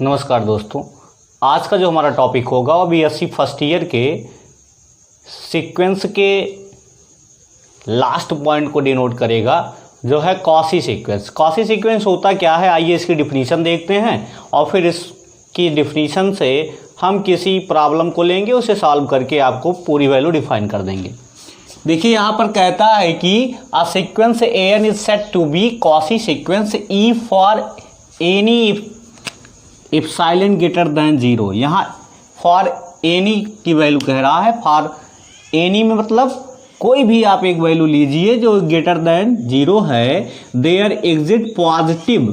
नमस्कार दोस्तों, आज का जो हमारा टॉपिक होगा वो बीएससी फर्स्ट ईयर के सीक्वेंस के लास्ट पॉइंट को डिनोट करेगा, जो है कॉसी सीक्वेंस। कॉसी सीक्वेंस होता क्या है, आइए इसकी डिफिनीशन देखते हैं और फिर इसकी डिफिनीशन से हम किसी प्रॉब्लम को लेंगे, उसे सॉल्व करके आपको पूरी वैल्यू डिफाइन कर देंगे। देखिए यहाँ पर कहता है कि a sequence n is set to be Cauchy sequence if for any epsilon greater than 0। यहाँ फॉर एनी की वैल्यू कह रहा है। फॉर एनी में मतलब कोई भी आप एक वैल्यू लीजिए जो ग्रेटर देन 0 है। There exit positive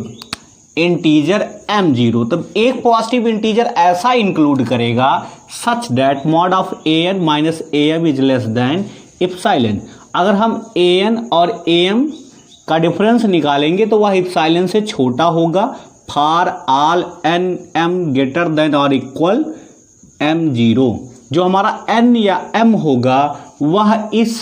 integer m0, तब एक पॉजिटिव इंटीजर ऐसा इंक्लूड करेगा such that mod of an minus am is less than epsilon. अगर हम an और am का डिफरेंस निकालेंगे तो वह इप्सिलॉन से छोटा होगा। For all n m greater than और इक्वल m0, जो हमारा n या m होगा वह इस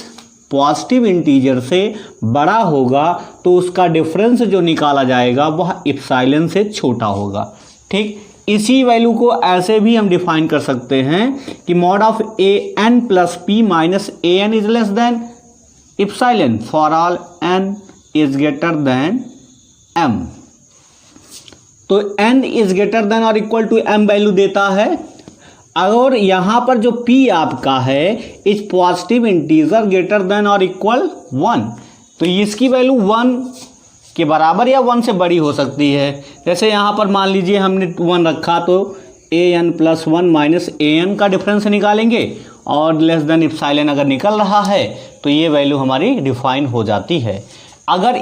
पॉजिटिव इंटीजर से बड़ा होगा, तो उसका डिफरेंस जो निकाला जाएगा वह इप्सिलॉन से छोटा होगा। ठीक, इसी वैल्यू को ऐसे भी हम डिफाइन कर सकते हैं कि mod of an plus p minus an is less than epsilon for all n is greater than m। तो n इज ग्रेटर देन और इक्वल टू m वैल्यू देता है। और यहाँ पर जो p आपका है is positive integer greater than और इक्वल 1, तो इसकी वैल्यू 1 के बराबर या 1 से बड़ी हो सकती है। जैसे यहाँ पर मान लीजिए हमने 1 रखा, तो an प्लस 1 माइनस am का डिफरेंस निकालेंगे और लेस देन इप्सिलॉन अगर निकल रहा है तो ये वैल्यू हमारी डिफाइन हो जाती है। अगर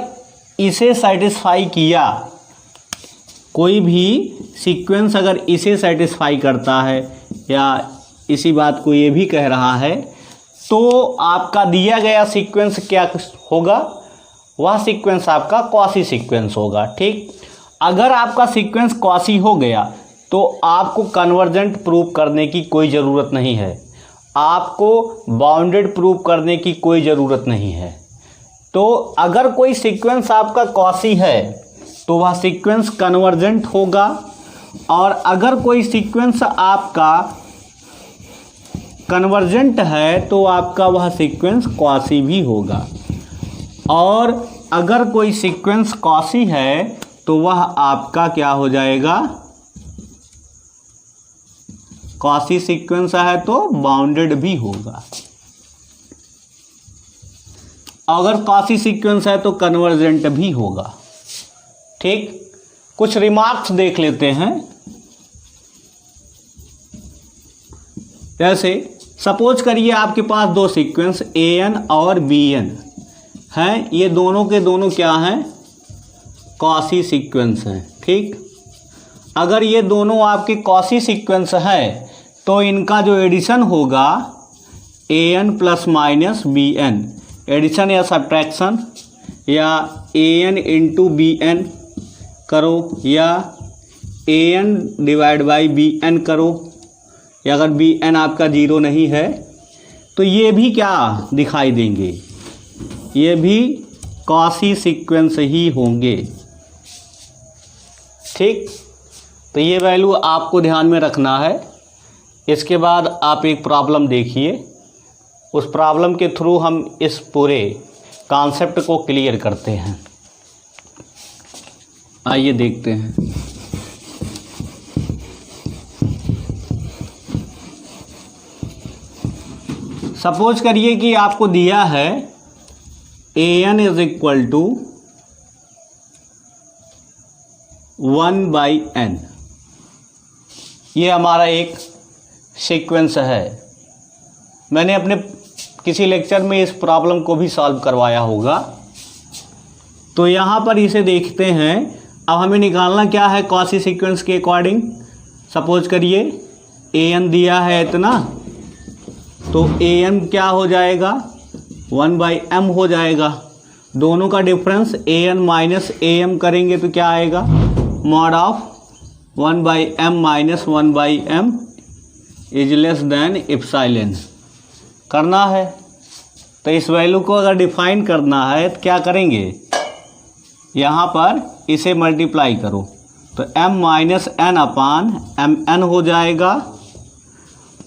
इसे सेटिस्फाई किया, कोई भी सीक्वेंस अगर इसे सेटिस्फाई करता है या इसी बात को ये भी कह रहा है, तो आपका दिया गया सीक्वेंस क्या होगा, वह सीक्वेंस आपका कॉसी सीक्वेंस होगा। ठीक, अगर आपका सीक्वेंस कॉसी हो गया तो आपको कन्वर्जेंट प्रूव करने की कोई ज़रूरत नहीं है, आपको बाउंडेड प्रूव करने की कोई ज़रूरत नहीं है। तो अगर कोई सीक्वेंस आपका कॉसी है तो वह सीक्वेंस कन्वर्जेंट होगा, और अगर कोई सीक्वेंस आपका कन्वर्जेंट है तो आपका वह सीक्वेंस कॉसी भी होगा। और अगर कोई सीक्वेंस कॉसी है तो वह आपका क्या हो जाएगा, कॉसी सीक्वेंस है तो बाउंडेड भी होगा। अगर कॉसी सीक्वेंस है तो कन्वर्जेंट भी होगा। ठीक, कुछ रिमार्क्स देख लेते हैं। जैसे सपोज करिए आपके पास दो सीक्वेंस an और bn हैं, ये दोनों के दोनों क्या हैं, कॉसी सीक्वेंस हैं। ठीक, अगर ये दोनों आपके कॉसी सीक्वेंस है तो इनका जो एडिशन होगा an plus minus bn, addition या सब्ट्रैक्शन, या an इंटू bn करो या an डिवाइड बाई bn करो, या अगर bn आपका 0 नहीं है तो ये भी क्या दिखाई देंगे, ये भी कॉसी सीक्वेंस ही होंगे। ठीक, तो ये वैल्यू आपको ध्यान में रखना है। इसके बाद आप एक प्रॉब्लम देखिए, उस प्रॉब्लम के थ्रू हम इस पूरे कॉन्सेप्ट को क्लियर करते हैं। आइए देखते हैं। सपोज करिए कि आपको दिया है an is equal to 1/n, ये हमारा एक सीक्वेंस है। मैंने अपने किसी लेक्चर में इस प्रॉब्लम को भी सॉल्व करवाया होगा। तो यहाँ पर इसे देखते हैं। अब हमें निकालना क्या है कॉसी सीक्वेंस के अकॉर्डिंग। सपोज करिए an दिया है इतना, तो an क्या हो जाएगा, 1/m हो जाएगा। दोनों का डिफरेंस an माइनस am करेंगे तो क्या आएगा, mod of 1/m minus 1/m is less than epsilon करना है। तो इस वैल्यू को अगर डिफाइन करना है तो क्या करेंगे, यहाँ पर इसे मल्टीप्लाई करो तो m माइनस एन अपान एम एन हो जाएगा।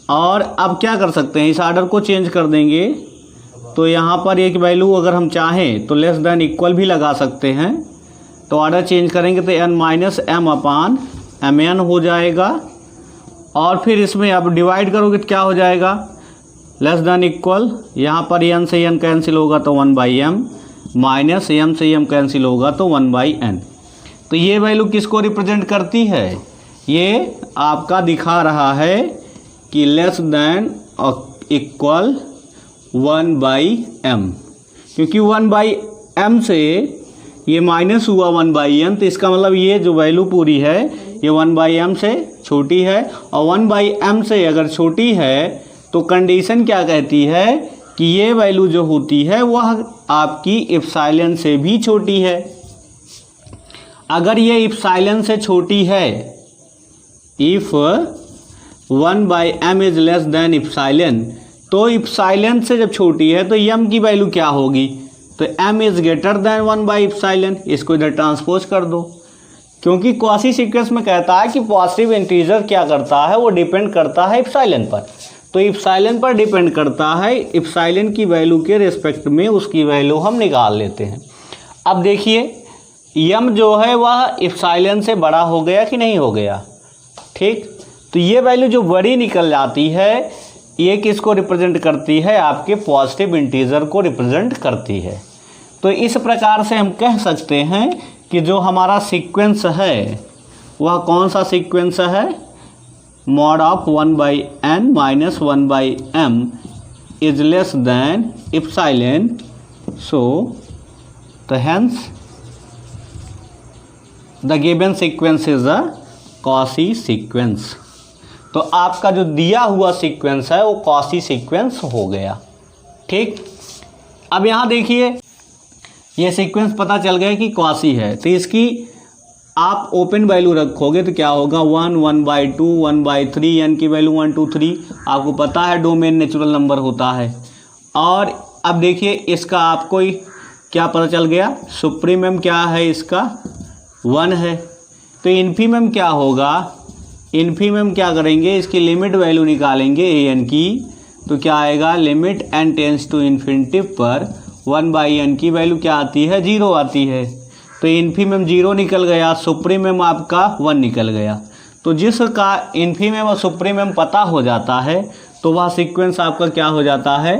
और अब क्या कर सकते हैं, इस आर्डर को चेंज कर देंगे। तो यहाँ पर एक वैल्यू अगर हम चाहें तो लेस देन इक्वल भी लगा सकते हैं। तो ऑर्डर चेंज करेंगे तो n माइनस एम अपान एम एन हो जाएगा। और फिर इसमें अब डिवाइड करोगे तो क्या हो जाएगा, लेस देन इक्वल, यहाँ पर n से n कैंसिल होगा तो 1/m माइनस m से m कैंसिल होगा तो 1/n। तो ये वैल्यू किसको रिप्रेजेंट करती है, ये आपका दिखा रहा है कि लेस देन इक्वल 1/m, क्योंकि 1/m से ये माइनस हुआ 1/m, तो इसका मतलब ये जो वैल्यू पूरी है ये 1/m से छोटी है। और 1/m से अगर छोटी है तो कंडीशन क्या कहती है कि ये वैल्यू जो होती है वह आपकी इप्सिलॉन से भी छोटी है। अगर ये इप्सिलॉन से छोटी है, if 1/m is less than epsilon, तो इप्सिलॉन से जब छोटी है तो m की वैल्यू क्या होगी, तो m इज ग्रेटर देन 1/इप्सिलॉन। इसको इधर ट्रांसपोज कर दो, क्योंकि क्वासी सीक्वेंस में कहता है कि पॉजिटिव इंटीजर क्या करता है, वो डिपेंड करता है इप्सिलॉन पर। तो इप्सिलॉन पर डिपेंड करता है, इप्सिलॉन की वैल्यू के रिस्पेक्ट में उसकी वैल्यू हम निकाल लेते हैं। अब देखिए m जो है वह इप्सिलॉन से बड़ा हो गया कि नहीं हो गया, ठीक। तो ये वैल्यू जो बड़ी निकल जाती है ये किसको रिप्रेजेंट करती है, आपके पॉजिटिव इंटीजर को रिप्रेजेंट करती है। तो इस प्रकार से हम कह सकते हैं कि जो हमारा सीक्वेंस है वह कौन सा सीक्वेंस है, mod of 1/n minus 1/m is less than epsilon. So तो hence the given sequence is a Cauchy sequence. तो आपका जो दिया हुआ सीक्वेंस है वो कॉसी सीक्वेंस हो गया, ठीक। अब यहाँ देखिए ये सीक्वेंस पता चल गया कि कॉसी है, तो इसकी आप ओपन वैल्यू रखोगे तो क्या होगा, 1, 1/2, 1/3, n की वैल्यू 1, 2, 3। आपको पता है डोमेन नेचुरल नंबर होता है। और अब देखिए इसका आपको क्या पता चल गया, सुप्रीमम क्या है इसका 1 है। तो इन्फीमम क्या होगा, इन्फीमम क्या करेंगे, इसकी लिमिट वैल्यू निकालेंगे an की, तो क्या आएगा, limit n tends to infinity पर 1/n की वैल्यू क्या आती है, 0 आती है। तो इन्फीमम 0 निकल गया, सुप्रीमम आपका 1 निकल गया। तो जिसका इन्फीमम और सुप्रीमम पता हो जाता है तो वह सीक्वेंस आपका क्या हो जाता है,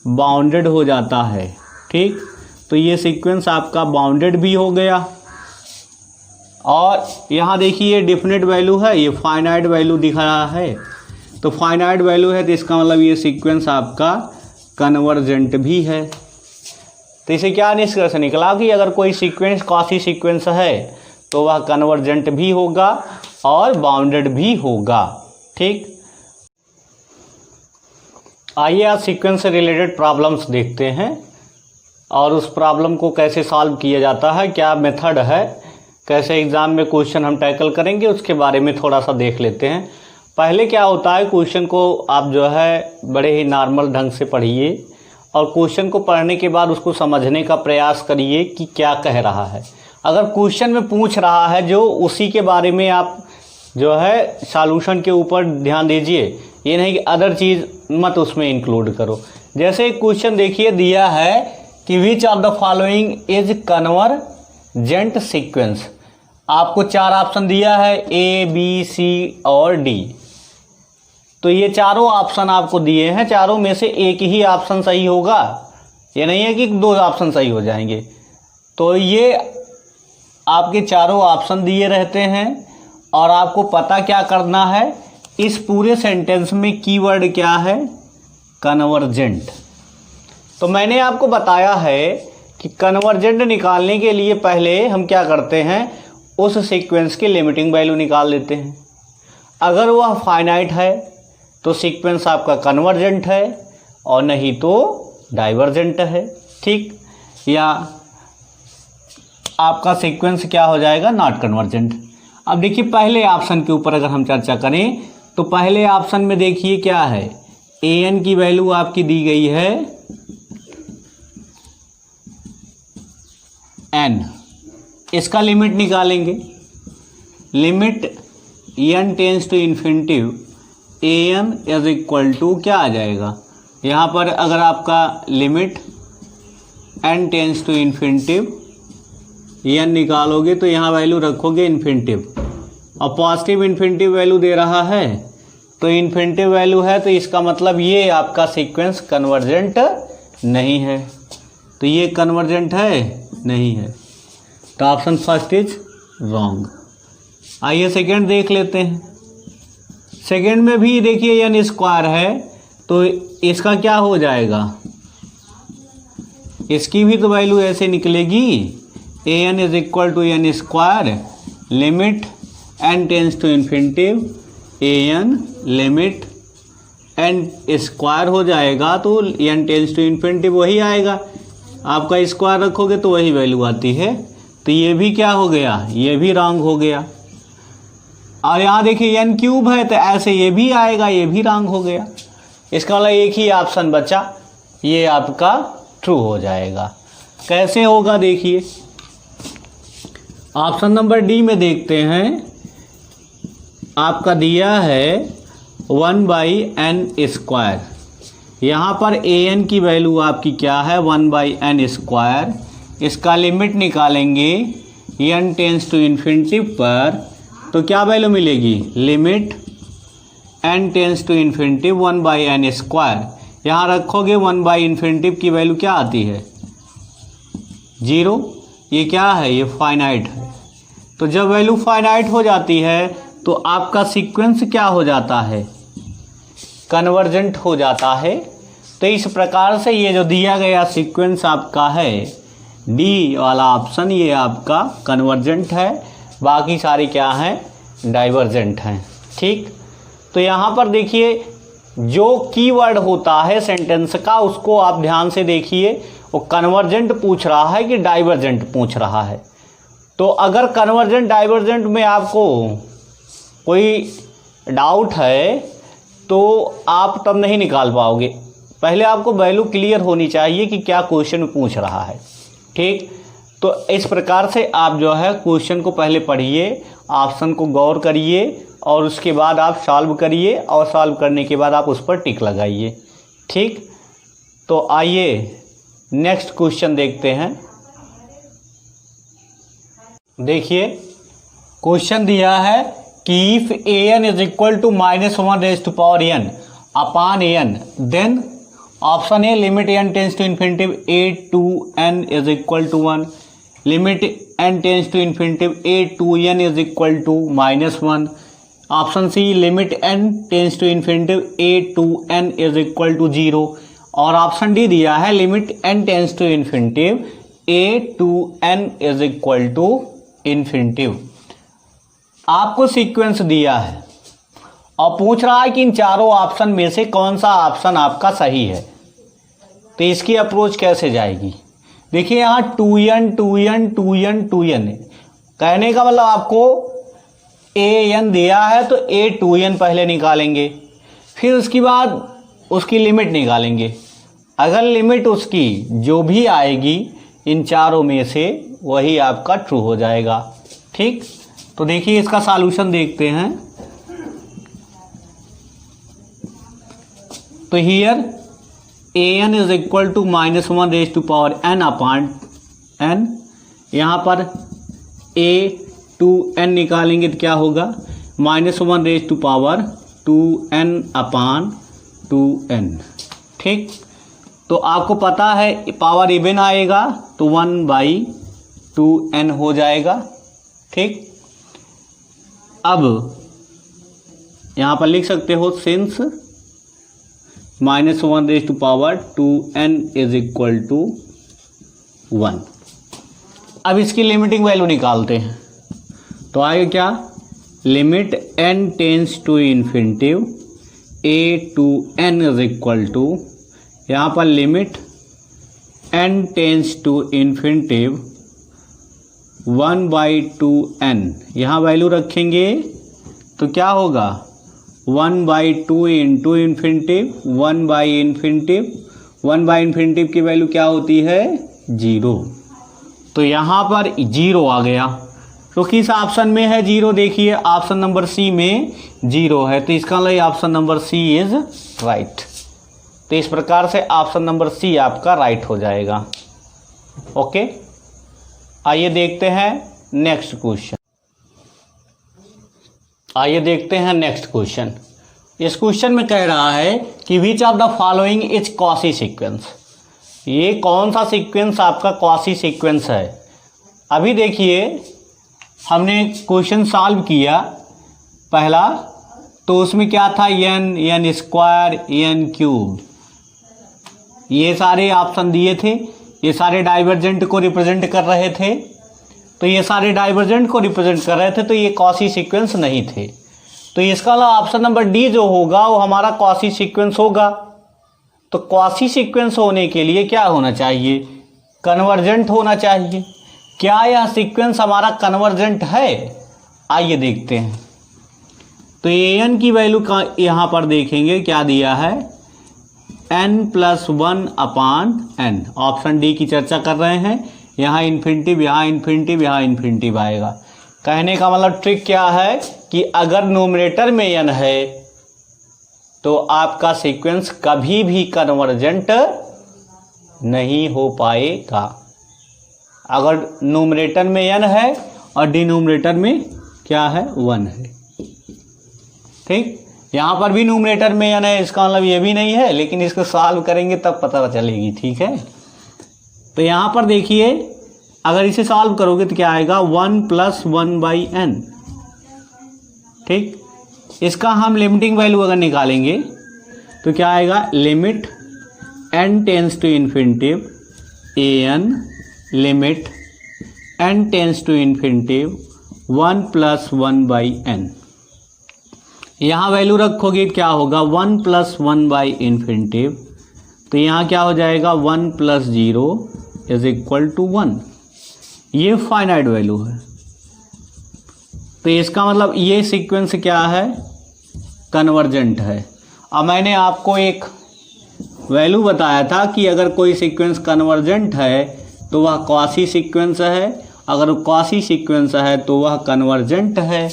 बाउंडेड हो जाता है, ठीक। तो ये सीक्वेंस आपका बाउंडेड भी हो गया। और यहाँ देखिए डेफिनेट वैल्यू है, ये फाइनाइट वैल्यू दिखा रहा है। तो फाइनाइट वैल्यू है तो इसका मतलब ये सीक्वेंस आपका कन्वर्जेंट भी है। तो इसे क्या निष्कर्ष निकला कि अगर कोई सीक्वेंस कॉसी सीक्वेंस है तो वह कन्वर्जेंट भी होगा और बाउंडेड भी होगा, ठीक। आइए आज सीक्वेंस से रिलेटेड प्रॉब्लम्स देखते हैं और उस प्रॉब्लम को कैसे सॉल्व किया जाता है, क्या मेथड है, कैसे एग्ज़ाम में क्वेश्चन हम टैकल करेंगे, उसके बारे में थोड़ा सा देख लेते हैं। पहले क्या होता है, क्वेश्चन को आप जो है बड़े ही नॉर्मल ढंग से पढ़िए और क्वेश्चन को पढ़ने के बाद उसको समझने का प्रयास करिए कि क्या कह रहा है। अगर क्वेश्चन में पूछ रहा है जो उसी के बारे में आप जो है सॉल्यूशन के ऊपर ध्यान दीजिए, ये नहीं कि अदर चीज़ मत उसमें इंक्लूड करो। जैसे क्वेश्चन देखिए दिया है कि which of the following is convergent sequence. आपको 4 ऑप्शन दिया है A, B, C और D। तो ये चारों ऑप्शन आपको दिए हैं, चारों में से एक ही ऑप्शन सही होगा, ये नहीं है कि 2 ऑप्शन सही हो जाएंगे। तो ये आपके चारों ऑप्शन दिए रहते हैं और आपको पता क्या करना है, इस पूरे सेंटेंस में कीवर्ड क्या है, कन्वर्जेंट। तो मैंने आपको बताया है कि कन्वर्जेंट निकालने के लिए पहले हम क्या करते हैं, उस सीक्वेंस की लिमिटिंग वैल्यू निकाल लेते हैं। अगर वह फाइनाइट है तो सीक्वेंस आपका कन्वर्जेंट है और नहीं तो डाइवर्जेंट है, ठीक। या आपका सीक्वेंस क्या हो जाएगा, नॉट कन्वर्जेंट। अब देखिए पहले ऑप्शन के ऊपर अगर हम चर्चा करें तो पहले ऑप्शन में देखिए क्या है, an की वैल्यू आपकी दी गई है n, इसका लिमिट निकालेंगे। Limit n tends to infinitive an is equal to क्या आ जाएगा, यहाँ पर अगर आपका limit n tends to infinitive n निकालोगे तो यहाँ वैल्यू रखोगे इन्फिनिटिव, और पॉजिटिव इन्फिनिटिव वैल्यू दे रहा है तो इन्फिनिटिव वैल्यू है, तो इसका मतलब ये आपका सीक्वेंस कन्वर्जेंट नहीं है। तो ये कन्वर्जेंट है नहीं है, तो ऑप्शन फर्स्ट इज रॉन्ग। आइए सेकेंड देख लेते हैं। सेकेंड में भी देखिए एन स्क्वायर है, तो इसका क्या हो जाएगा, इसकी भी तो वैल्यू ऐसे निकलेगी, a n is equal to n square limit n tends to infinitive a n limit n square हो जाएगा, तो एन टेंस टू इन्फिनिटिव वही आएगा, आपका स्क्वायर रखोगे तो वही वैल्यू आती है। तो ये भी क्या हो गया, ये भी रॉन्ग हो गया। और यहाँ देखिए एन क्यूब है, तो ऐसे ये भी आएगा, ये भी रॉन्ग हो गया। इसका मतलब एक ही ऑप्शन बचा, ये आपका ट्रू हो जाएगा। कैसे होगा देखिए, ऑप्शन नंबर डी में देखते हैं, आपका दिया है 1/n²। यहाँ पर ए एन की वैल्यू आपकी क्या है 1/n²। इसका लिमिट निकालेंगे n टेंस टू इन्फिनिटिव पर, तो क्या वैल्यू मिलेगी, limit n tends to infinitive 1/n²। यहाँ रखोगे 1/इन्फिनिटिव की वैल्यू क्या आती है 0। ये क्या है, ये फाइनाइट है। तो जब वैल्यू फाइनाइट हो जाती है तो आपका सीक्वेंस क्या हो जाता है, कन्वर्जेंट हो जाता है। तो इस प्रकार से ये जो दिया गया सीक्वेंस आपका है डी वाला ऑप्शन, ये आपका कन्वर्जेंट है, बाकी सारे क्या हैं, डाइवर्जेंट हैं। ठीक, तो यहाँ पर देखिए जो कीवर्ड होता है सेंटेंस का, उसको आप ध्यान से देखिए, वो कन्वर्जेंट पूछ रहा है कि डाइवर्जेंट पूछ रहा है। तो अगर कन्वर्जेंट डाइवर्जेंट में आपको कोई डाउट है तो आप तब नहीं निकाल पाओगे, पहले आपको वैल्यू क्लियर होनी चाहिए कि क्या क्वेश्चन पूछ रहा है। ठीक, तो इस प्रकार से आप जो है क्वेश्चन को पहले पढ़िए, ऑप्शन को गौर करिए और उसके बाद आप सॉल्व करिए, और सॉल्व करने के बाद आप उस पर टिक लगाइए। ठीक, तो आइए नेक्स्ट क्वेश्चन देखते हैं। देखिए क्वेश्चन दिया है कि if a n is equal to -1n upon n, then option a limit n tends to infinitive a two n is equal to 1, limit n tends to infinitive a two n is equal to -1, option c limit n tends to infinitive a two n is equal to 0, और option d दिया है limit n tends to infinitive a two n is equal to infinitive. आपको sequence दिया है और पूछ रहा है कि इन चारों ऑप्शन में से कौन सा ऑप्शन आपका सही है, तो इसकी अप्रोच कैसे जाएगी। देखिए यहाँ 2n 2n 2n 2n है, कहने का मतलब आपको ए एन दिया है तो ए 2n पहले निकालेंगे, फिर उसके बाद उसकी लिमिट निकालेंगे। अगर लिमिट उसकी जो भी आएगी इन चारों में से, वही आपका ट्रू हो जाएगा। ठीक, तो देखिए इसका सॉल्यूशन देखते हैं। तो here a n is equal to -1n upon n, यहाँ पर a टू n निकालेंगे तो क्या होगा -1n अपॉन 2n। ठीक, तो आपको पता है पावर इवन आएगा तो 1/2n हो जाएगा। ठीक, अब यहाँ पर लिख सकते हो since -1/2n is equal to 1। अब इसकी लिमिटिंग वैल्यू निकालते हैं, तो आएगा क्या, limit n tends to infinitive a two n is equal to, यहाँ पर limit n tends to infinitive 1/2n, यहाँ वैल्यू रखेंगे तो क्या होगा 1/2 इंटू इन्फिनिटिव 1/इन्फिनिटिव, 1/इन्फिनिटिव की वैल्यू क्या होती है 0, तो यहाँ पर 0 आ गया। तो किस ऑप्शन में है 0? देखिए ऑप्शन नंबर सी में 0 है, तो इसका मतलब option number c is right. तो इस प्रकार से ऑप्शन नंबर सी आपका राइट हो जाएगा। ओके, आइए देखते हैं नेक्स्ट क्वेश्चन। आइए देखते हैं नेक्स्ट क्वेश्चन। इस क्वेश्चन में कह रहा है कि which of the following is quasi sequence. ये कौन सा सीक्वेंस आपका क्वासी सीक्वेंस है? अभी देखिए हमने क्वेश्चन सॉल्व किया पहला, तो उसमें क्या था, एन स्क्वायर एन क्यूब, ये सारे ऑप्शन दिए थे, ये सारे डाइवर्जेंट को रिप्रेजेंट कर रहे थे। तो ये सारे डाइवर्जेंट को रिप्रेजेंट कर रहे थे, तो ये क्वासी सीक्वेंस नहीं थे। तो इसका ऑप्शन नंबर डी जो होगा वो हमारा क्वासी सीक्वेंस होगा। तो क्वासी सीक्वेंस होने के लिए क्या होना चाहिए? कन्वर्जेंट होना चाहिए। क्या यह सीक्वेंस हमारा कन्वर्जेंट है? आइए देखते हैं। तो एन की वैल्यू का यहाँ पर देखेंगे क्या दिया है, n+1 अपान n। ऑप्शन डी की चर्चा कर रहे हैं। यहाँ इन्फिनिटिव, यहाँ इन्फिनिटिव, यहाँ इन्फिनिटिव आएगा। कहने का मतलब ट्रिक क्या है कि अगर नोमिनेटर में n है तो आपका सीक्वेंस कभी भी कन्वर्जेंट नहीं हो पाएगा। अगर नोमिनेटर में n है और डिनोमिनेटर में क्या है, 1 है। ठीक, यहाँ पर भी नोमिनेटर में n है, इसका मतलब ये भी नहीं है, लेकिन इसको सॉल्व करेंगे तब पता चलेगी। ठीक है, तो यहाँ पर देखिए अगर इसे सॉल्व करोगे तो क्या आएगा, 1+1/n। ठीक, इसका हम लिमिटिंग वैल्यू अगर निकालेंगे तो क्या आएगा, limit n tends to infinitive an limit n tends to infinitive 1+1/n। यहाँ वैल्यू रखोगे क्या होगा, 1+1/इन्फिनिटिव, तो यहाँ क्या हो जाएगा, 1 + 0 = 1। ये फाइनाइट वैल्यू है। तो इसका मतलब ये सीक्वेंस क्या है, कन्वर्जेंट है। अब मैंने आपको एक वैल्यू बताया था कि अगर कोई सीक्वेंस कन्वर्जेंट है तो वह क्वासी सीक्वेंस है, अगर क्वासी सीक्वेंस है तो वह कन्वर्जेंट है।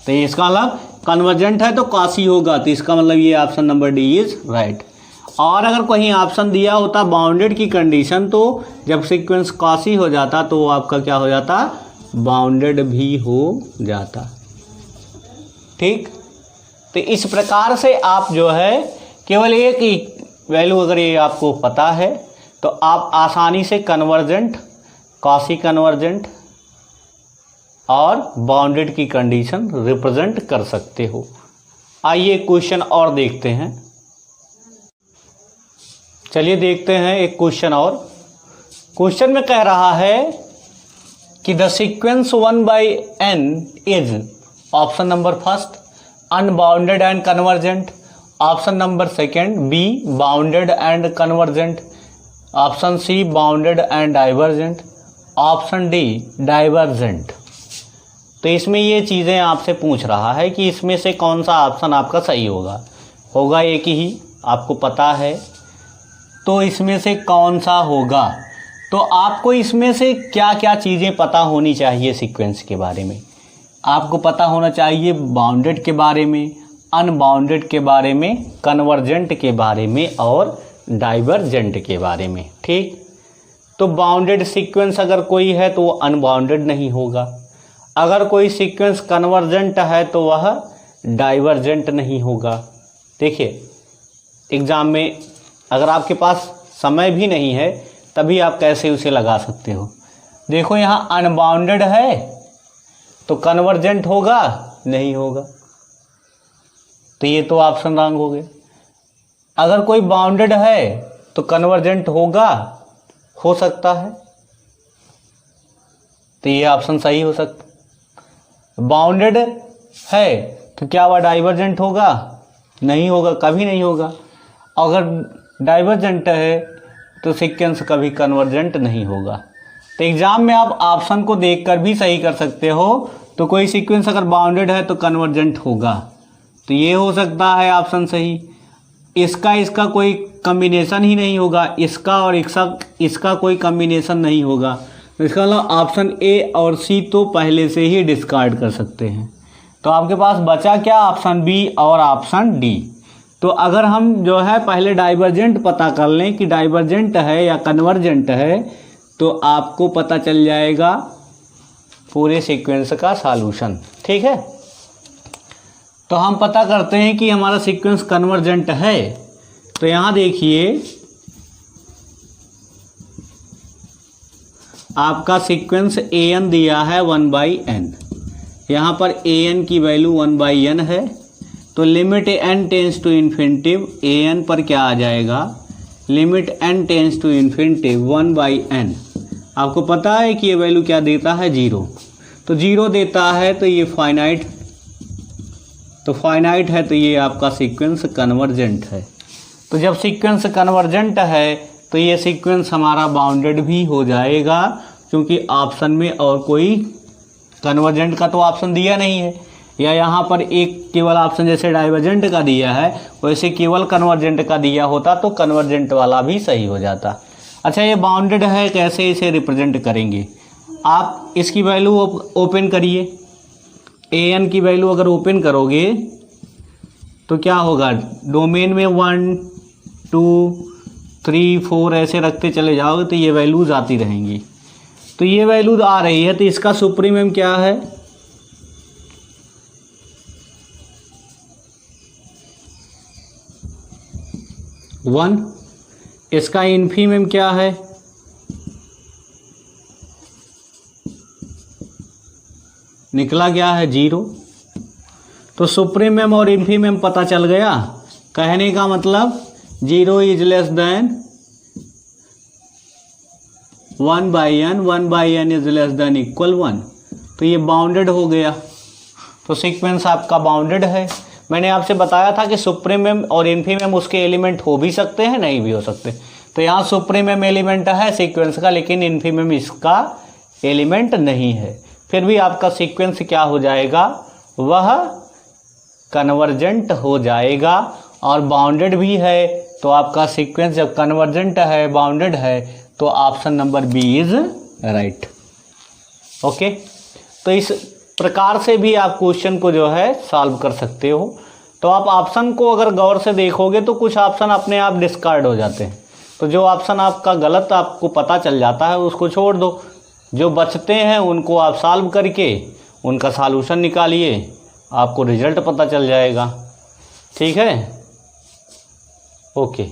तो इसका मतलब कन्वर्जेंट है तो क्वासी होगा, तो इसका मतलब ये option number D is right. और अगर कहीं ऑप्शन दिया होता बाउंडेड की कंडीशन, तो जब सीक्वेंस क्वासी हो जाता तो वो आपका क्या हो जाता, बाउंडेड भी हो जाता। ठीक, तो इस प्रकार से आप जो है केवल एक ही वैल्यू अगर ये आपको पता है तो आप आसानी से कन्वर्जेंट, क्वासी कन्वर्जेंट और बाउंडेड की कंडीशन रिप्रेजेंट कर सकते हो। आइए क्वेश्चन और देखते हैं। चलिए देखते हैं एक क्वेश्चन और। क्वेश्चन में कह रहा है कि the sequence 1/n is, option number first unbounded and convergent, option number second b bounded and convergent, option c bounded and divergent, option d divergent. तो इसमें ये चीज़ें आपसे पूछ रहा है कि इसमें से कौन सा ऑप्शन आपका सही होगा एक ही आपको पता है, तो इसमें से कौन सा होगा। तो आपको इसमें से क्या क्या चीज़ें पता होनी चाहिए सीक्वेंस के बारे में। आपको पता होना चाहिए बाउंडेड के बारे में, अनबाउंडेड के बारे में, कन्वर्जेंट के बारे में और डाइवर्जेंट के बारे में। ठीक, तो बाउंडेड सीक्वेंस अगर कोई है तो वो अनबाउंडेड नहीं होगा, अगर कोई सीक्वेंस कन्वर्जेंट है तो वह डाइवर्जेंट नहीं होगा। देखिए एग्ज़ाम में अगर आपके पास समय भी नहीं है तभी आप कैसे उसे लगा सकते हो। देखो यहाँ अनबाउंडेड है तो कन्वर्जेंट होगा, नहीं होगा, तो ये तो ऑप्शन रॉन्ग हो गया। अगर कोई बाउंडेड है तो कन्वर्जेंट होगा, हो सकता है, तो ये ऑप्शन सही हो सकता। बाउंडेड है तो क्या वह डाइवर्जेंट होगा, नहीं होगा, कभी नहीं होगा। अगर डाइवर्जेंट है तो सीक्वेंस कभी कन्वर्जेंट नहीं होगा। तो एग्ज़ाम में आप ऑप्शन को देखकर भी सही कर सकते हो। तो कोई सीक्वेंस अगर बाउंडेड है तो कन्वर्जेंट होगा, तो ये हो सकता है ऑप्शन सही। इसका कोई कम्बिनेशन ही नहीं होगा, इसका और इसका कोई कम्बिनेशन नहीं होगा, तो इसका मतलब ऑप्शन ए और सी तो पहले से ही डिस्कार्ड कर सकते हैं। तो आपके पास बचा क्या, ऑप्शन बी और ऑप्शन डी। तो अगर हम जो है पहले डाइवर्जेंट पता कर लें कि डाइवर्जेंट है या कन्वर्जेंट है, तो आपको पता चल जाएगा पूरे सीक्वेंस का सॉल्यूशन। ठीक है, तो हम पता करते हैं कि हमारा सीक्वेंस कन्वर्जेंट है। तो यहाँ देखिए आपका सीक्वेंस an दिया है 1/n, यहाँ पर an की वैल्यू 1/n है। तो limit n tends to infinitive an पर क्या आ जाएगा, limit n tends to infinitive 1/n। आपको पता है कि ये वैल्यू क्या देता है, 0। तो 0 देता है तो ये फाइनाइट, तो फाइनाइट है तो ये आपका सीक्वेंस कन्वर्जेंट है। तो जब सीक्वेंस कन्वर्जेंट है तो ये सीक्वेंस हमारा बाउंडेड भी हो जाएगा, क्योंकि ऑप्शन में और कोई कन्वर्जेंट का तो ऑप्शन दिया नहीं है, या यहाँ पर एक केवल ऑप्शन जैसे डाइवर्जेंट का दिया है वैसे केवल कन्वर्जेंट का दिया होता तो कन्वर्जेंट वाला भी सही हो जाता। अच्छा, ये बाउंडेड है, कैसे इसे रिप्रेजेंट करेंगे, आप इसकी वैल्यू ओपन करिए। an की वैल्यू अगर ओपन करोगे तो क्या होगा, डोमेन में 1 2 3 4 ऐसे रखते चले जाओगे तो ये वैल्यूज आती रहेंगी। तो ये वैल्यूज आ रही है तो इसका सुप्रीमम क्या है, वन। इसका इन्फीमम क्या है, निकला क्या है, 0। तो सुप्रीमम और इन्फीमम पता चल गया। कहने का मतलब 0 is less then 1/n, 1/n is less than equal 1। तो ये बाउंडेड हो गया, तो सीक्वेंस आपका बाउंडेड है। मैंने आपसे बताया था कि सुप्रीमम और इन्फीमम उसके एलिमेंट हो भी सकते हैं, नहीं भी हो सकते। तो यहाँ सुप्रीमम एलिमेंट है सीक्वेंस का, लेकिन इन्फीमम इसका एलिमेंट नहीं है। फिर भी आपका सीक्वेंस क्या हो जाएगा, वह कन्वर्जेंट हो जाएगा और बाउंडेड भी है। तो आपका सीक्वेंस जब कन्वर्जेंट है, बाउंडेड है, तो option number b is right. Okay, तो इस प्रकार से भी आप क्वेश्चन को जो है सॉल्व कर सकते हो। तो आप ऑप्शन को अगर गौर से देखोगे तो कुछ ऑप्शन अपने आप डिस्कार्ड हो जाते हैं। तो जो ऑप्शन आपका गलत आपको पता चल जाता है उसको छोड़ दो, जो बचते हैं उनको आप सॉल्व करके उनका सॉल्यूशन निकालिए, आपको रिजल्ट पता चल जाएगा। ठीक है, ओके।